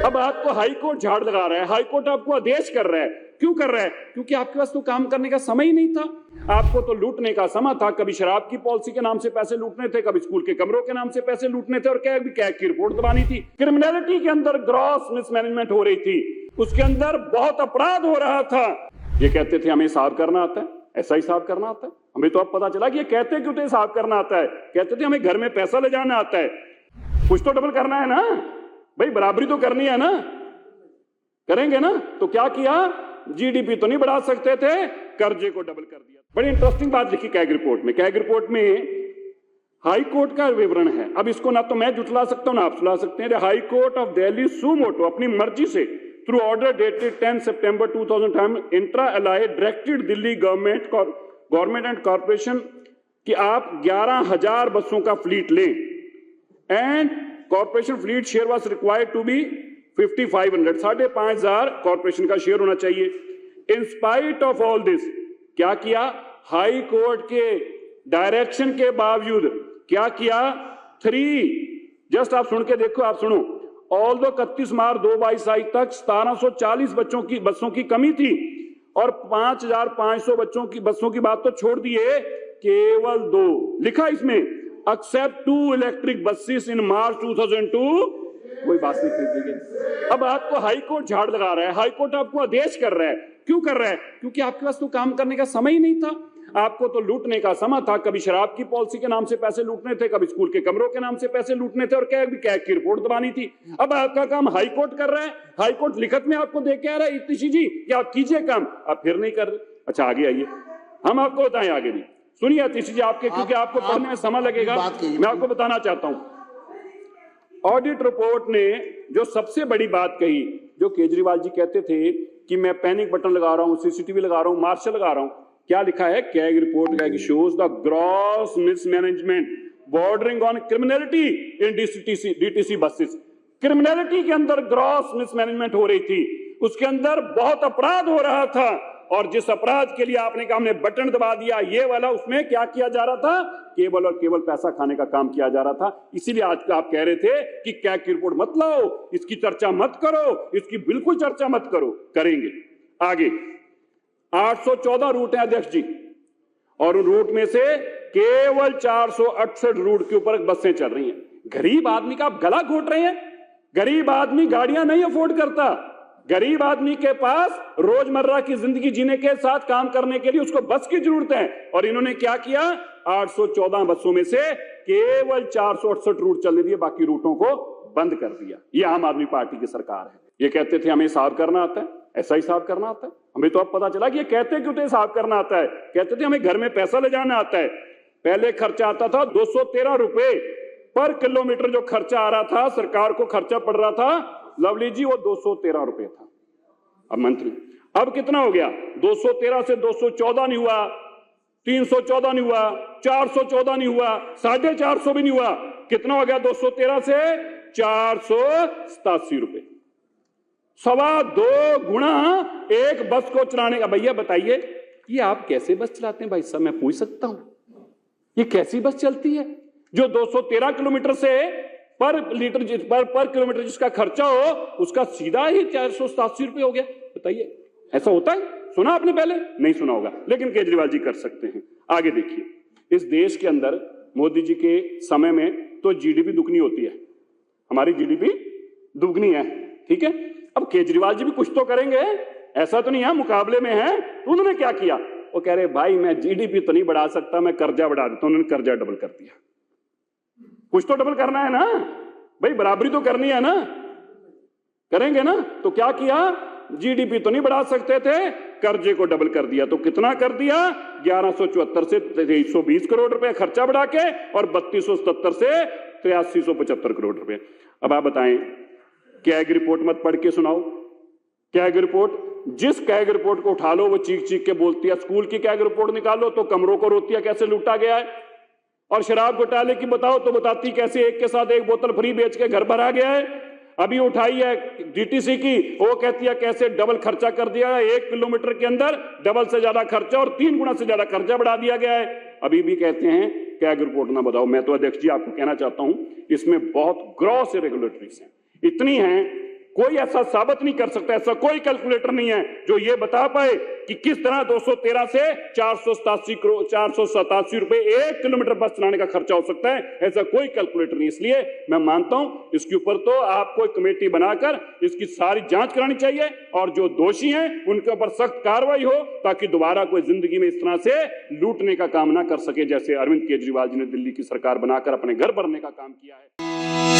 अब आपको high court झाड़ लगा रहा है, हाई कोर्ट आपको आदेश कर रहा है। क्यों कर रहा है? क्योंकि आपके पास तो काम करने का समय ही नहीं था। आपको तो लूटने का समय था। कभी शराब की पॉलिसी के नाम से पैसे लूटने थे, कभी स्कूल के कमरों के नाम से पैसे लूटने थे, और कैग की रिपोर्ट दबानी थी। क्रिमिनलिटी के अंदर ग्रॉस मिसमैनेजमेंट हो रही थी, उसके अंदर बहुत अपराध हो रहा था। ये कहते थे हमें हिसाब करना आता है, ऐसा हिसाब करना आता है। हमें तो अब पता चला कि ये कहते क्यों थे हिसाब करना आता है। कहते थे हमें घर में पैसा ले जाना आता है। कुछ तो डबल करना है ना भाई, बराबरी तो करनी है ना, करेंगे ना। तो क्या किया? जीडीपी तो नहीं बढ़ा सकते थे, कर्जे को डबल कर दिया। बड़ी इंटरेस्टिंग बात लिखी कैग रिपोर्ट में। कैग रिपोर्ट में हाई कोर्ट का विवरण है। अब इसको ना तो मैं जुटला सकता हूं ना आप सुला सकते हैं। High court of Delhi suo motu अपनी मर्जी से थ्रू ऑर्डर डेटेड 10 सितंबर 2010 inter alia directed Delhi government and corporation कि आप 11,000 बसों का फ्लीट लें, and corporation fleet share was required to be 5,500, 5,500 corporation का शेयर होना चाहिए। In spite of all this, क्या किया? हाई कोर्ट के डायरेक्शन के बावजूद क्या किया? 3 जस्ट आप सुन के देखो, आप सुनो। ऑल्दो 31 मार्च 2022 तक 1740 बसों की कमी थी, और 5,500 बसों की बात तो छोड़ दिए, केवल 2 लिखा इसमें, एक्सेप्ट 2 इलेक्ट्रिक बसेस इन मार्च 2002, कोई बात नहीं खरीदी गई। अब आपको हाई कोर्ट झाड़ लगा रहा है, हाई कोर्ट आपको आदेश कर रहा है। क्यों कर रहा है? क्योंकि आपके पास तो काम करने का समय ही नहीं था। आपको तो लूटने का समय था। कभी शराब की पॉलिसी के नाम से पैसे लूटने थे, कभी स्कूल के कमरों के नाम से पैसे लूटने थे, और कैग की रिपोर्ट दबानी थी। अब आपका काम हाई कोर्ट कर रहा है। हाई कोर्ट लिखत में आपको देख के आ रहा है, इतिशी जी कि आप कीजिए काम, आप फिर नहीं कर रहे। अच्छा आगे आइए, हम आपको बताएं आगे भी। सुनिए अतिशी जी, आपके क्योंकि आपको पढ़ने में समय लगेगा, मैं आपको बताना चाहता हूं। ऑडिट रिपोर्ट ने जो सबसे बड़ी बात कही, जो केजरीवाल जी कहते थे कि मैं पैनिक बटन लगा रहा हूं, सीसीटीवी लगा रहा हूं, मार्शल लगा रहा हूं, क्या लिखा है? CAG report CAG shows the gross mismanagement bordering on criminality in DTC buses. Criminality के अंदर ग्रॉस मिसमैनेजमेंट हो रही थी, उसके अंदर बहुत अपराध हो रहा था, और जिस अपराध के लिए आपने कहा हमने बटन दबा दिया ये वाला, उसमें क्या किया जा रहा था? केवल और केवल पैसा खाने का काम किया जा रहा था। इसीलिए आज आप कह रहे थे कि कैग की रिपोर्ट मत लाओ, इसकी चर्चा मत करो, इसकी बिल्कुल चर्चा मत करो। करेंगे आगे। 814 रूट है अध्यक्ष जी, और उन रूट में से केवल 468 रूट के ऊपर बसें चल रही हैं। गरीब आदमी का आप गला घोट रहे हैं। गरीब आदमी गाड़ियां नहीं अफोर्ड करता। गरीब आदमी के पास रोजमर्रा की जिंदगी जीने के साथ काम करने के लिए उसको बस की जरूरत है, और इन्होंने क्या किया? 814 बसों में से केवल 468 रूट चलने दिए, बाकी रूटों को बंद कर दिया। ये आम आदमी पार्टी की सरकार है। ये कहते थे हमें हिसाब करना आता है, ऐसा हिसाब करना आता है। हमें तो अब पता चला कि ये कहते क्यों थे हिसाब करना आता है। कहते थे हमें घर में पैसा ले जाना आता है। पहले खर्चा आता था 213 रुपए पर किलोमीटर, जो खर्चा आ रहा था, सरकार को खर्चा पड़ रहा था लवली जी, वो 213 रुपए था। अब मंत्री, अब कितना हो गया? 213 से 214 नहीं हुआ, 314 नहीं हुआ, 414 नहीं हुआ, 450 भी नहीं हुआ। कितना हो गया? 213 से 487 रुपए, 2.25 गुना एक बस को चलाने का। भैया बताइए, ये आप कैसे बस चलाते हैं भाई साहब? मैं पूछ सकता हूं, ये कैसी बस चलती है जो 213 किलोमीटर से पर किलोमीटर जिसका खर्चा हो, उसका सीधा ही 487 रुपए हो गया? बताइए, ऐसा होता है? सुना आपने? पहले नहीं सुना होगा, लेकिन केजरीवाल जी कर सकते हैं। आगे देखिए, इस देश के अंदर मोदी जी के समय में तो जीडीपी दुगनी होती है, हमारी जीडीपी दुगनी है, ठीक है। अब केजरीवाल जी भी कुछ तो करेंगे, ऐसा तो नहीं है मुकाबले में है। तो उन्होंने क्या किया? वो कह रहे भाई मैं जीडीपी तो नहीं बढ़ा सकता, मैं कर्जा बढ़ा देता हूं। उन्होंने कर्जा डबल कर दिया। कुछ तो डबल करना है ना भाई, बराबरी तो करनी है ना, करेंगे ना। तो क्या किया? जीडीपी तो नहीं बढ़ा सकते थे, कर्जे को डबल कर दिया। तो कितना कर दिया? 1174 से 2320 करोड़ रुपए खर्चा बढ़ा के, और 3277 से 8375 करोड़ रुपए। अब आप बताएं, कैग रिपोर्ट मत पढ़ के सुनाओ। कैग रिपोर्ट, जिस कैग रिपोर्ट को उठा लो वो चीख चीख के बोलती है। स्कूल की कैग रिपोर्ट निकालो तो कमरों को रोती है कैसे लूटा गया है, और शराब घोटाले की बताओ तो बताती कैसे एक के साथ एक बोतल फ्री बेच के घर भरा गया है। अभी उठाई है डीटीसी की, वो कहती है कैसे डबल खर्चा कर दिया है, 1 किलोमीटर के अंदर डबल से ज्यादा खर्चा और 3 गुना से ज्यादा खर्चा बढ़ा दिया गया है। अभी भी कहते हैं कैग रिपोर्ट ना बताओ। मैं तो अध्यक्ष जी आपको कहना चाहता हूं, इसमें बहुत ग्रॉस इरेगुलरिटीज हैं, इतनी हैं कोई ऐसा साबित नहीं कर सकता, ऐसा कोई कैलकुलेटर नहीं है जो ये बता पाए कि किस तरह 213 से 487 रुपए 1 किलोमीटर बस चलाने का खर्चा हो सकता है। ऐसा कोई कैलकुलेटर नहीं। इसलिए मैं मानता हूं इसके ऊपर तो आपको एक कमेटी बनाकर इसकी सारी जांच करानी चाहिए और जो दोषी हैं उनके ऊपर सख्त कार्रवाई हो, ताकि दोबारा कोई जिंदगी में इस तरह से लूटने का काम ना कर सके, जैसे अरविंद केजरीवाल जी ने दिल्ली की सरकार बनाकर अपने घर भरने का काम किया है।